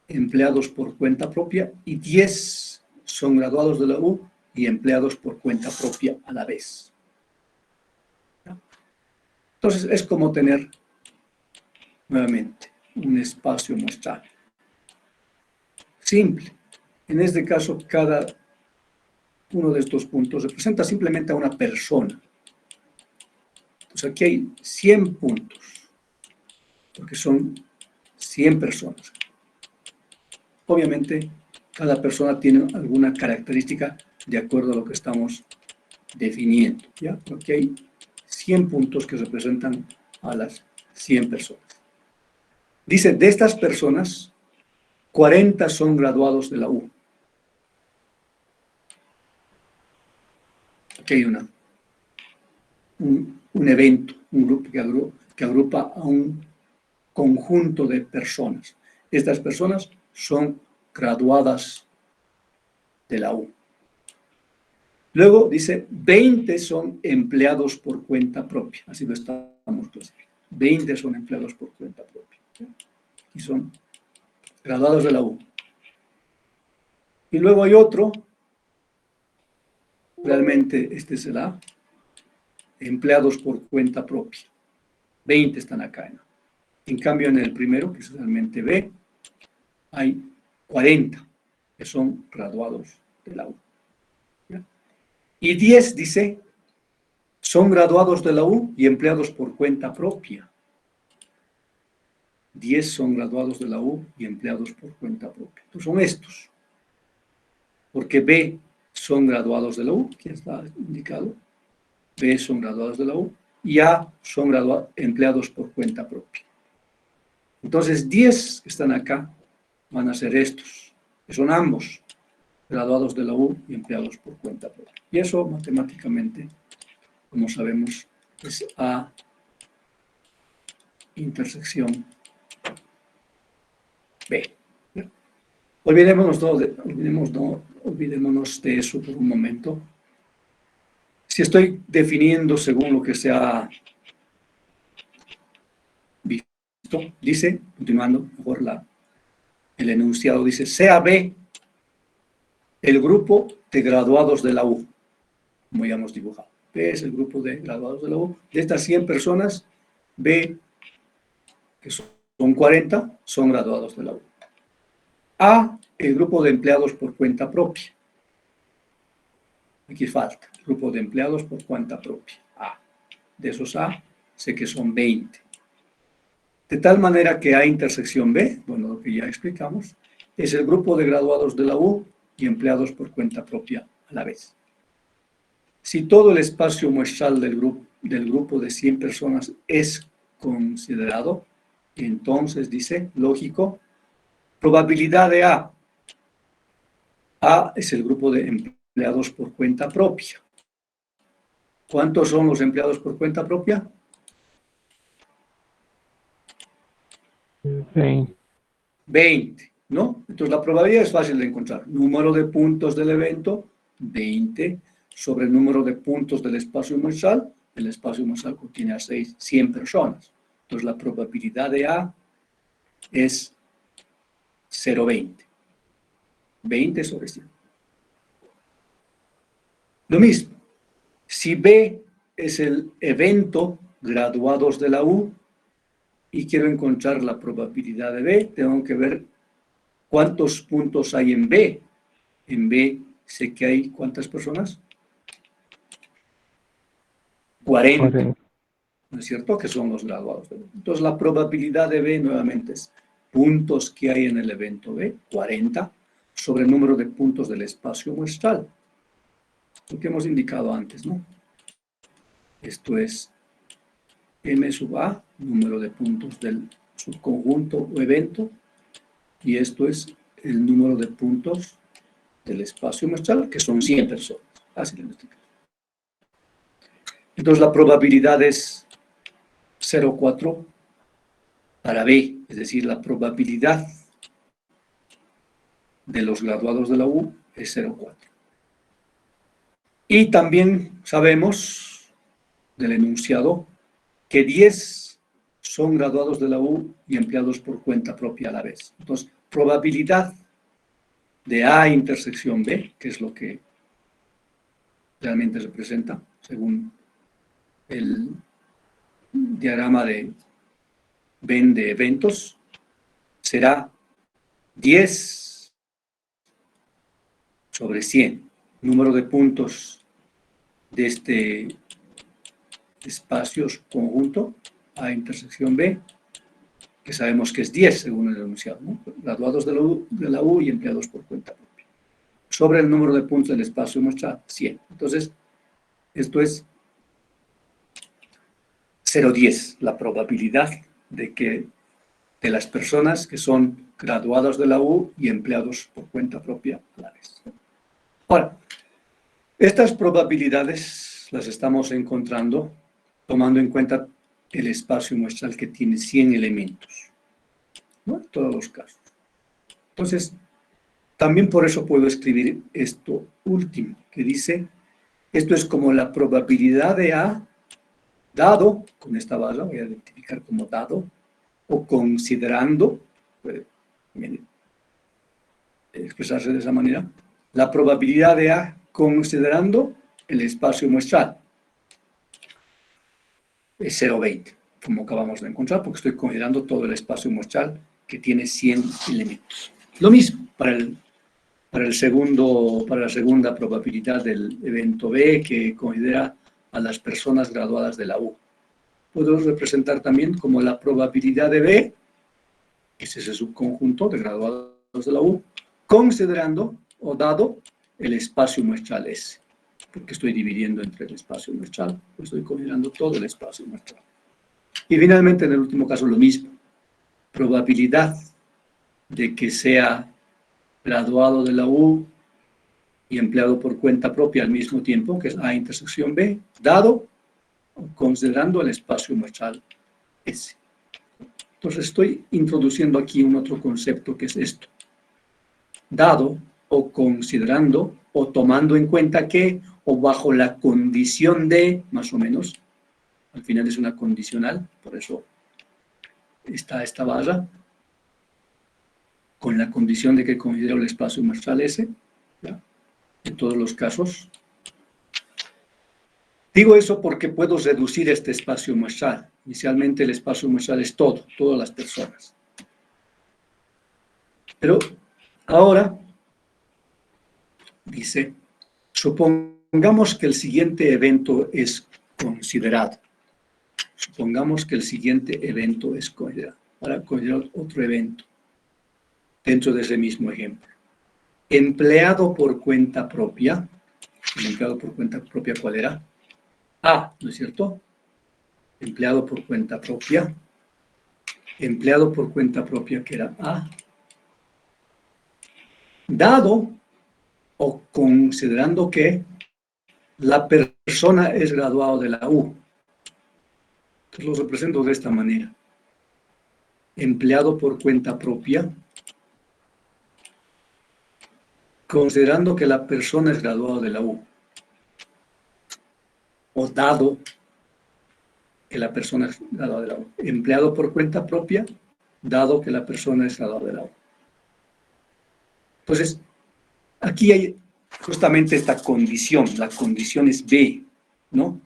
empleados por cuenta propia y 10 son graduados de la U y empleados por cuenta propia a la vez. Entonces, es como tener, nuevamente, un espacio muestral. Simple. En este caso, cada uno de estos puntos representa simplemente a una persona. Entonces, aquí hay 100 puntos, porque son 100 personas. Obviamente, cada persona tiene alguna característica de acuerdo a lo que estamos definiendo, ¿ya? Porque hay 100 puntos que representan a las 100 personas. Dice, de estas personas, 40 son graduados de la U. Aquí hay un evento, un grupo que agrupa a un conjunto de personas. Estas personas son graduadas de la U. Luego dice, 20 son empleados por cuenta propia. Así lo estamos clasificando. 20 son empleados por cuenta propia. Y son graduados de la U. Y luego hay otro, realmente este será empleados por cuenta propia. 20 están acá. En cambio, en el primero, que es realmente B, hay 40 que son graduados de la U. ¿Ya? Y 10 dice, son graduados de la U y empleados por cuenta propia. 10 son graduados de la U y empleados por cuenta propia. Entonces son estos. Porque B son graduados de la U, que está indicado. B son graduados de la U y A son empleados por cuenta propia. Entonces 10 que están acá van a ser estos, que son ambos graduados de la U y empleados por cuenta propia. Y eso matemáticamente, como sabemos, es A intersección B. Olvidémonos de eso por un momento. Si estoy definiendo según lo que se ha visto, dice, continuando, mejor el enunciado dice, sea B el grupo de graduados de la U, como ya hemos dibujado. B es el grupo de graduados de la U. De estas 100 personas, B, que son 40, son graduados de la U. A, el grupo de empleados por cuenta propia. Aquí falta, el grupo de empleados por cuenta propia. A. De esos A, sé que son 20. De tal manera que A intersección B, bueno, lo que ya explicamos, es el grupo de graduados de la U y empleados por cuenta propia a la vez. Si todo el espacio muestral del grupo de 100 personas es considerado, entonces dice, lógico, probabilidad de A. A es el grupo de empleados por cuenta propia. ¿Cuántos son los empleados por cuenta propia? 20, ¿no? Entonces la probabilidad es fácil de encontrar. Número de puntos del evento, 20, sobre el número de puntos del espacio muestral. El espacio muestral contiene a 100 personas. Entonces la probabilidad de A es 0,20. 20 sobre 100. Lo mismo, si B es el evento graduados de la U y quiero encontrar la probabilidad de B, tengo que ver cuántos puntos hay en B. En B sé que hay, ¿cuántas personas? 40. ¿No es cierto? Que son los graduados de B. Entonces la probabilidad de B nuevamente es puntos que hay en el evento B, 40, sobre el número de puntos del espacio muestral. Lo que hemos indicado antes, ¿no? Esto es M sub A, número de puntos del subconjunto o evento, y esto es el número de puntos del espacio muestral, que son 100 personas. Fácil en este caso. Entonces la probabilidad es 0,4 para B, es decir, la probabilidad de los graduados de la U es 0,4. Y también sabemos del enunciado que 10 son graduados de la U y empleados por cuenta propia a la vez. Entonces, probabilidad de A intersección B, que es lo que realmente representa, según diagrama de Venn de eventos, será 10 sobre 100, número de puntos de este espacio conjunto A intersección B, que sabemos que es 10 según el enunciado, ¿no? Graduados de la U y empleados por cuenta propia. Sobre el número de puntos del espacio muestral, 100. Entonces, esto es 0,10, la probabilidad de que de las personas que son graduados de la U y empleados por cuenta propia claves. Ahora, estas probabilidades las estamos encontrando tomando en cuenta el espacio muestral que tiene 100 elementos, ¿no? En todos los casos. Entonces, también por eso puedo escribir esto último, que dice, esto es como la probabilidad de A dado, con esta barra voy a identificar como dado, o considerando, puede expresarse de esa manera, la probabilidad de A considerando el espacio muestral. Es 0,20, como acabamos de encontrar, porque estoy considerando todo el espacio muestral que tiene 100 elementos. Lo mismo para la segunda probabilidad del evento B, que considera a las personas graduadas de la U. Puedo representar también como la probabilidad de B, que es ese subconjunto de graduados de la U, considerando o dado el espacio muestral S, porque estoy dividiendo entre el espacio muestral, pues estoy considerando todo el espacio muestral. Y finalmente, en el último caso, lo mismo. Probabilidad de que sea graduado de la U y empleado por cuenta propia al mismo tiempo, que es A intersección B, dado considerando el espacio muestral S. Entonces estoy introduciendo aquí un otro concepto que es esto. Dado o considerando o tomando en cuenta que o bajo la condición de, más o menos, al final es una condicional, por eso está esta barra, con la condición de que considero el espacio muestral S, ¿ya? En todos los casos. Digo eso porque puedo reducir este espacio muestral. Inicialmente el espacio muestral es todo, todas las personas. Pero ahora, dice, supongamos que el siguiente evento es considerado. Supongamos que el siguiente evento es considerado. Ahora considerar otro evento dentro de ese mismo ejemplo. Empleado por cuenta propia. ¿El empleado por cuenta propia cuál era? A, ¿no es cierto? Empleado por cuenta propia. Empleado por cuenta propia que era A. Dado o considerando que la persona es graduado de la U. Entonces lo represento de esta manera. Empleado por cuenta propia, considerando que la persona es graduado de la U. O dado que la persona es graduada de la U. Empleado por cuenta propia, dado que la persona es graduada de la U. Entonces, aquí hay justamente esta condición. La condición es B, ¿no?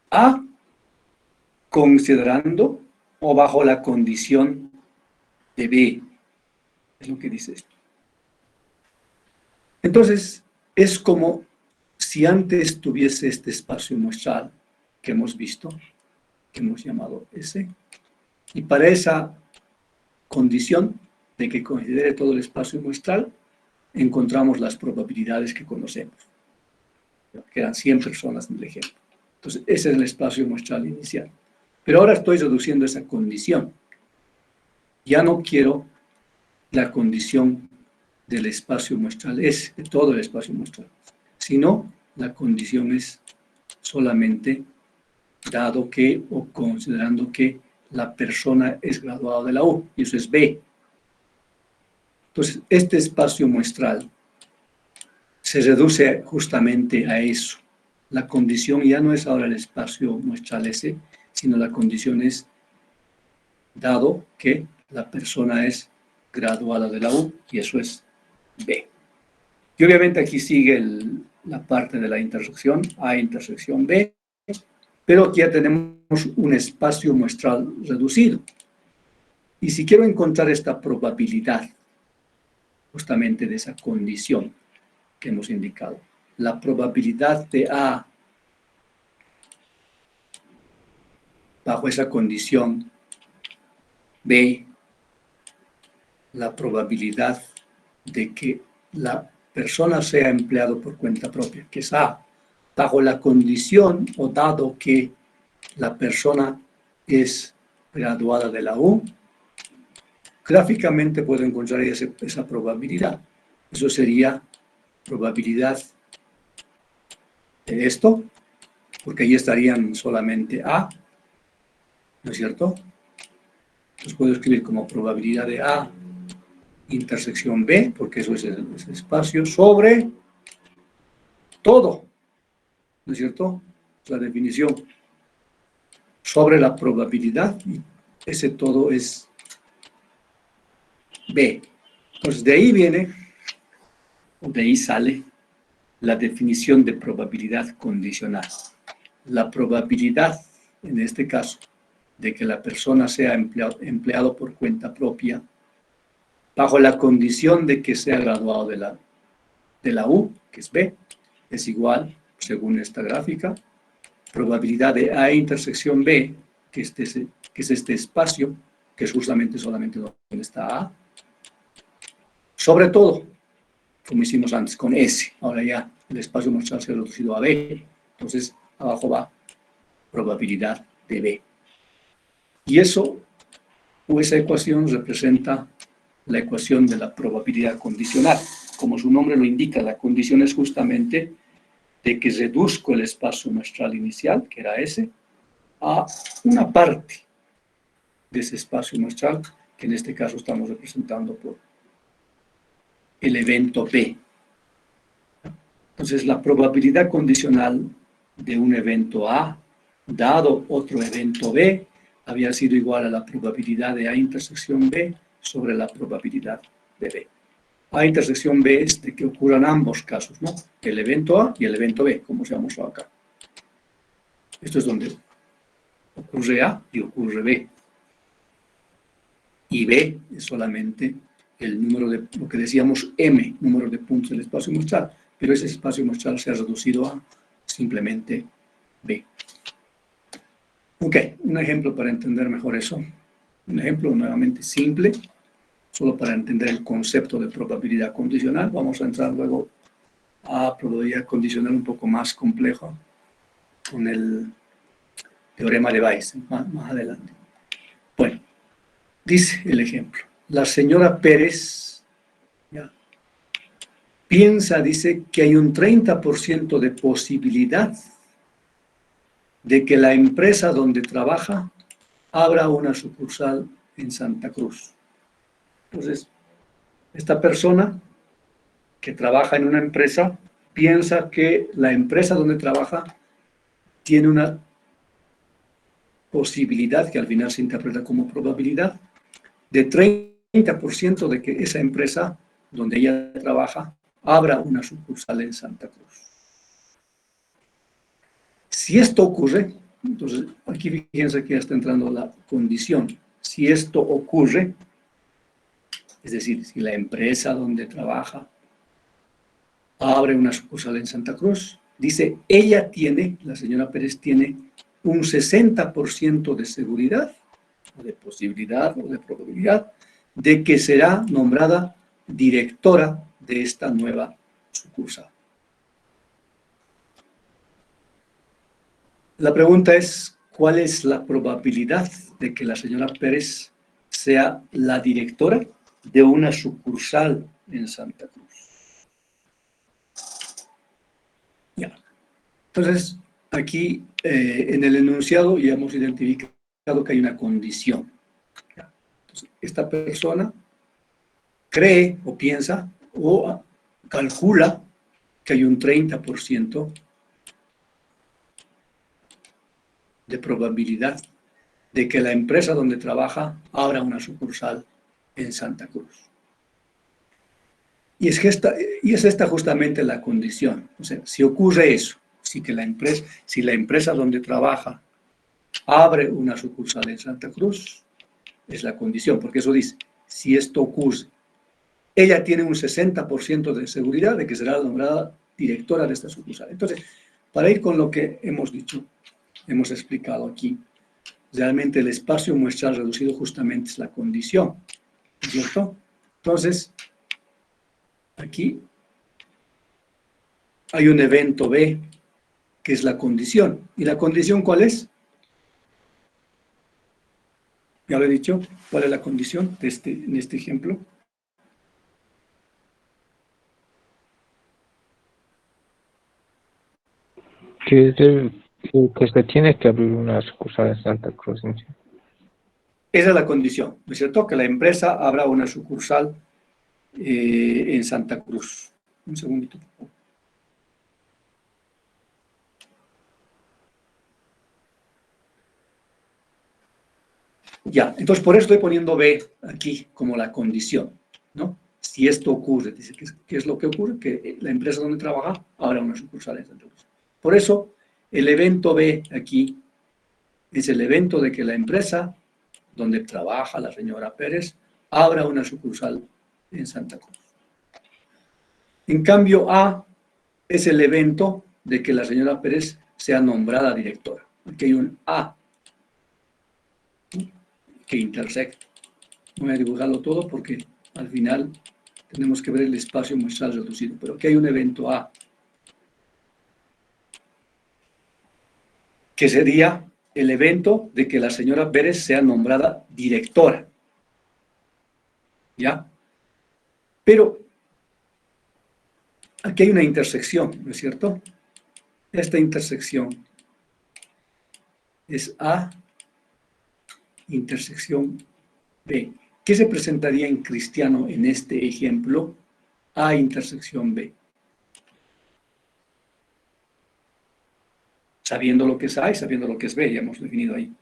A, considerando o bajo la condición de B. Es lo que dice esto. Entonces, es como si antes tuviese este espacio muestral que hemos visto, que hemos llamado S, y para esa condición de que considere todo el espacio muestral, encontramos las probabilidades que conocemos, que eran 100 personas en el ejemplo. Entonces, ese es el espacio muestral inicial. Pero ahora estoy reduciendo esa condición. Ya no quiero la condición del espacio muestral S, de todo el espacio muestral, sino la condición es solamente dado que o considerando que la persona es graduada de la U, y eso es B. Entonces, este espacio muestral se reduce justamente a eso. La condición ya no es ahora el espacio muestral S, sino la condición es dado que la persona es graduada de la U, y eso es B. Y obviamente aquí sigue la parte de la intersección, A intersección B, pero aquí ya tenemos un espacio muestral reducido. Y si quiero encontrar esta probabilidad, justamente de esa condición que hemos indicado, la probabilidad de A bajo esa condición B, la probabilidad de que la persona sea empleado por cuenta propia, que es A, bajo la condición o dado que la persona es graduada de la U, gráficamente puedo encontrar esa probabilidad. Eso sería probabilidad de esto, porque ahí estarían solamente A, ¿no es cierto? Entonces puedo escribir como probabilidad de A intersección B, porque eso es el espacio, sobre todo, ¿no es cierto? La definición sobre la probabilidad, y ese todo es B. Entonces de ahí viene, o de ahí sale, la definición de probabilidad condicional. La probabilidad, en este caso, de que la persona sea empleado por cuenta propia, bajo la condición de que sea graduado de la U, que es B, es igual, según esta gráfica, probabilidad de A intersección B, que es este espacio, que es justamente solamente donde está A, sobre todo, como hicimos antes con S, ahora ya el espacio muestral se ha reducido a B, entonces abajo va probabilidad de B. Y eso, o esa ecuación representa la ecuación de la probabilidad condicional. Como su nombre lo indica, la condición es justamente de que reduzco el espacio muestral inicial, que era S, a una parte de ese espacio muestral, que en este caso estamos representando por el evento B. Entonces, la probabilidad condicional de un evento A, dado otro evento B, había sido igual a la probabilidad de A intersección B sobre la probabilidad de B. A intersección B es de que ocurran ambos casos, ¿no? El evento A y el evento B, como se ha mostrado acá. Esto es donde ocurre A y ocurre B. Y B es solamente el número de, lo que decíamos M, número de puntos del espacio muestral, pero ese espacio muestral se ha reducido a simplemente B. Ok, un ejemplo para entender mejor eso. Un ejemplo nuevamente simple, solo para entender el concepto de probabilidad condicional. Vamos a entrar luego a probabilidad condicional un poco más complejo con el teorema de Bayes, más adelante. Bueno, dice el ejemplo. La señora Pérez piensa, dice, que hay un 30% de posibilidad de que la empresa donde trabaja abra una sucursal en Santa Cruz. Entonces, esta persona que trabaja en una empresa piensa que la empresa donde trabaja tiene una posibilidad, que al final se interpreta como probabilidad, de 30% de que esa empresa donde ella trabaja abra una sucursal en Santa Cruz. Si esto ocurre, entonces aquí fíjense que ya está entrando la condición. Si esto ocurre, es decir, si la empresa donde trabaja abre una sucursal en Santa Cruz, dice, ella tiene, la señora Pérez tiene un 60% de seguridad, o de posibilidad, o de probabilidad, de que será nombrada directora de esta nueva sucursal. La pregunta es, ¿cuál es la probabilidad de que la señora Pérez sea la directora de una sucursal en Santa Cruz? Ya. Entonces, aquí en el enunciado ya hemos identificado que hay una condición. Ya. Entonces, esta persona cree o piensa o calcula que hay un 30% de probabilidad de que la empresa donde trabaja abra una sucursal en Santa Cruz. Y es esta justamente la condición. O sea, si ocurre eso, si la empresa donde trabaja abre una sucursal en Santa Cruz, es la condición, porque eso dice, si esto ocurre, ella tiene un 60% de seguridad de que será nombrada directora de esta sucursal. Entonces, para ir con lo que hemos dicho, hemos explicado aquí, realmente el espacio muestral reducido justamente es la condición, ¿cierto? Entonces, aquí hay un evento B, que es la condición. ¿Y la condición cuál es? Ya lo he dicho, ¿cuál es la condición de en este ejemplo? Que se tiene que abrir una sucursal en Santa Cruz. ¿Sí? Esa es la condición, ¿no es cierto? Que la empresa abra una sucursal en Santa Cruz. Un segundito, por favor. Ya, entonces por eso estoy poniendo B aquí como la condición, ¿no? Si esto ocurre, dice, ¿qué es lo que ocurre? Que la empresa donde trabaja abra una sucursal en Santa Cruz. Por eso, el evento B aquí es el evento de que la empresa donde trabaja la señora Pérez abra una sucursal en Santa Cruz. En cambio, A es el evento de que la señora Pérez sea nombrada directora. Aquí hay un A que intersecta. No voy a dibujarlo todo porque al final tenemos que ver el espacio muestral reducido. Pero aquí hay un evento A, que sería el evento de que la señora Pérez sea nombrada directora. ¿Ya? Pero aquí hay una intersección, ¿no es cierto? Esta intersección es A, intersección B. ¿Qué se presentaría en cristiano en este ejemplo? A, intersección B. Sabiendo lo que es A y sabiendo lo que es B, ya hemos definido ahí.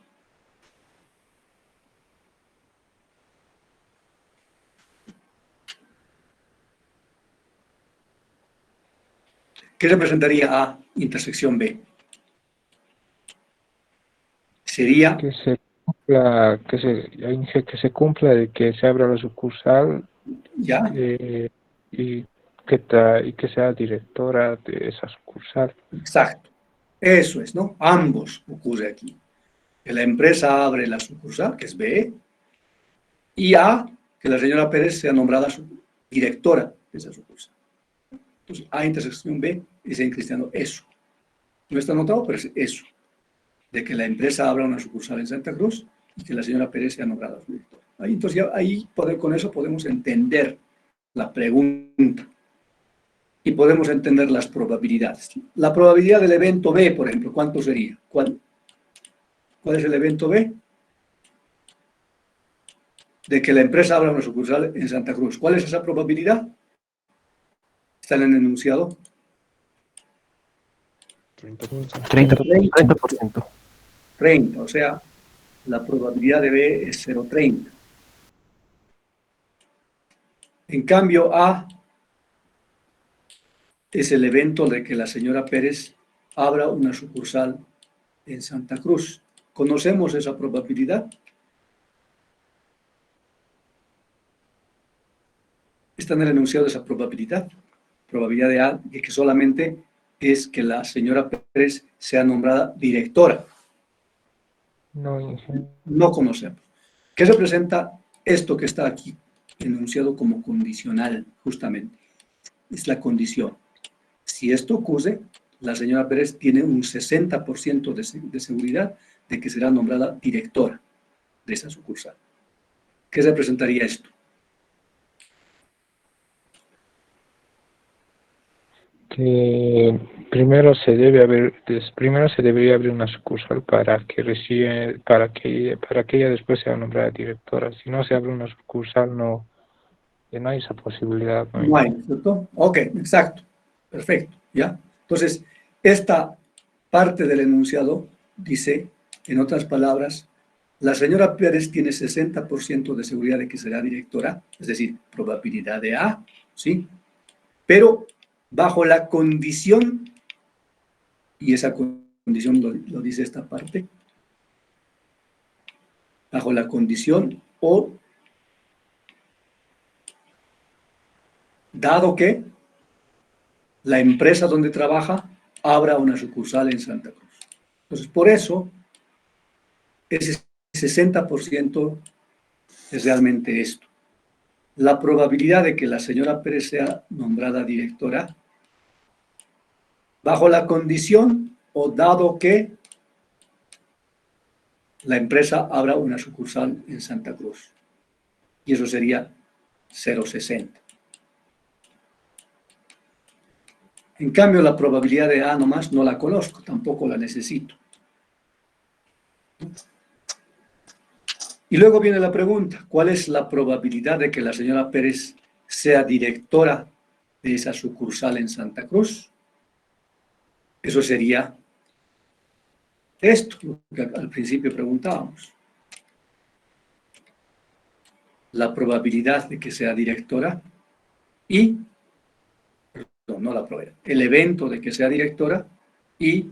¿Qué representaría A, intersección B? Sería... Que se cumpla de que se abra la sucursal ¿Ya? y que sea directora de esa sucursal. Exacto. Eso es, ¿no? Ambos ocurre aquí. Que la empresa abre la sucursal, que es B, y A, que la señora Pérez sea nombrada directora de esa sucursal. Entonces, A intersección B es en cristiano eso. No está anotado, pero es eso. De que la empresa abra una sucursal en Santa Cruz y que la señora Pérez sea nombrada directora. Ahí, entonces, ya, con eso podemos entender la pregunta y podemos entender las probabilidades. La probabilidad del evento B, por ejemplo, ¿cuánto sería? ¿Cuál es el evento B? De que la empresa abra una sucursal en Santa Cruz. ¿Cuál es esa probabilidad? Está en el enunciado. 30%. 30, o sea, la probabilidad de B es 0,30. En cambio, A es el evento de que la señora Pérez abra una sucursal en Santa Cruz. ¿Conocemos esa probabilidad? Está en el enunciado esa probabilidad. Probabilidad de A, de que solamente es que la señora Pérez sea nombrada directora. No conocemos. ¿Qué representa esto que está aquí enunciado como condicional, justamente? Es la condición. Si esto ocurre, la señora Pérez tiene un 60% de seguridad de que será nombrada directora de esa sucursal. ¿Qué representaría esto? Que primero se debería abrir una sucursal para que ella después sea nombrada directora. Si no se abre una sucursal, no hay esa posibilidad. No hay, ¿cierto? Ok, exacto. Perfecto, ¿ya? Entonces, esta parte del enunciado dice, en otras palabras, la señora Pérez tiene 60% de seguridad de que será directora, es decir, probabilidad de A, ¿sí? Pero bajo la condición, y esa condición lo dice esta parte, bajo la condición o dado que la empresa donde trabaja abra una sucursal en Santa Cruz. Entonces, por eso, ese 60% es realmente esto. La probabilidad de que la señora Pérez sea nombrada directora bajo la condición o dado que la empresa abra una sucursal en Santa Cruz. Y eso sería 0,60. En cambio, la probabilidad de A nomás no la conozco, tampoco la necesito. Y luego viene la pregunta, ¿cuál es la probabilidad de que la señora Pérez sea directora de esa sucursal en Santa Cruz? Eso sería esto, lo que al principio preguntábamos. La probabilidad de que sea directora y, perdón, no la probabilidad, el evento de que sea directora y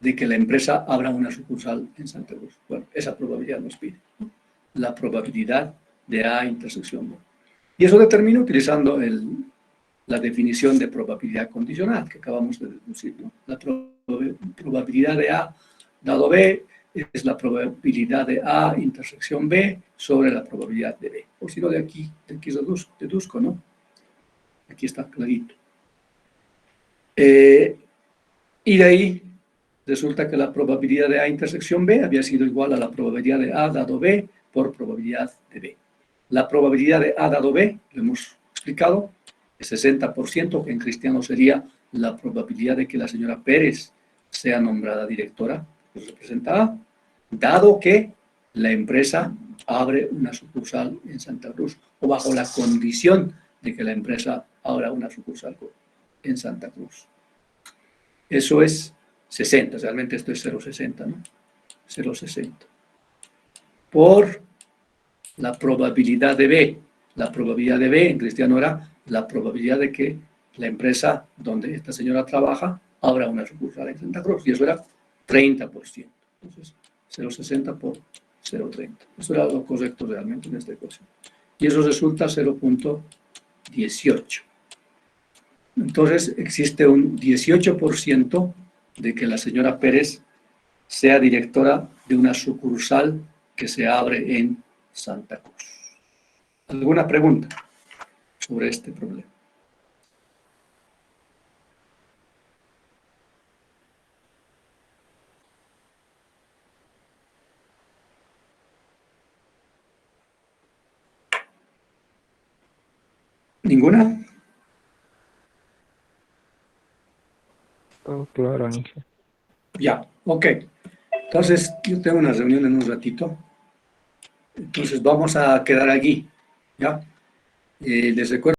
de que la empresa abra una sucursal en Santa Cruz. Bueno, esa probabilidad nos pide, ¿no? La probabilidad de A intersección B. Y eso determina utilizando la definición de probabilidad condicional que acabamos de deducir, ¿no? La probabilidad de A dado B es la probabilidad de A intersección B sobre la probabilidad de B. O si no, de aquí deduzco, ¿no? Aquí está clarito. Y de ahí resulta que la probabilidad de A intersección B había sido igual a la probabilidad de A dado B por probabilidad de B. La probabilidad de A dado B, lo hemos explicado, es 60%, que en cristiano sería la probabilidad de que la señora Pérez sea nombrada directora, que representa A, dado que la empresa abre una sucursal en Santa Cruz, o bajo la condición de que la empresa abra una sucursal en Santa Cruz. Eso es 60, realmente esto es 0,60, ¿no? 0,60. Por la probabilidad de B. La probabilidad de B en cristiano era la probabilidad de que la empresa donde esta señora trabaja abra una sucursal en Santa Cruz, y eso era 30%. Entonces, 0,60 por 0,30. Eso era lo correcto realmente en esta ecuación. Y eso resulta 0,18. Entonces, existe un 18% de que la señora Pérez sea directora de una sucursal que se abre en Santa Cruz. ¿Alguna pregunta sobre este problema? ¿Ninguna? Todo claro, Ángel. Ya, ok. Entonces, yo tengo una reunión en un ratito. Entonces, vamos a quedar aquí, ¿ya? Les recuerdo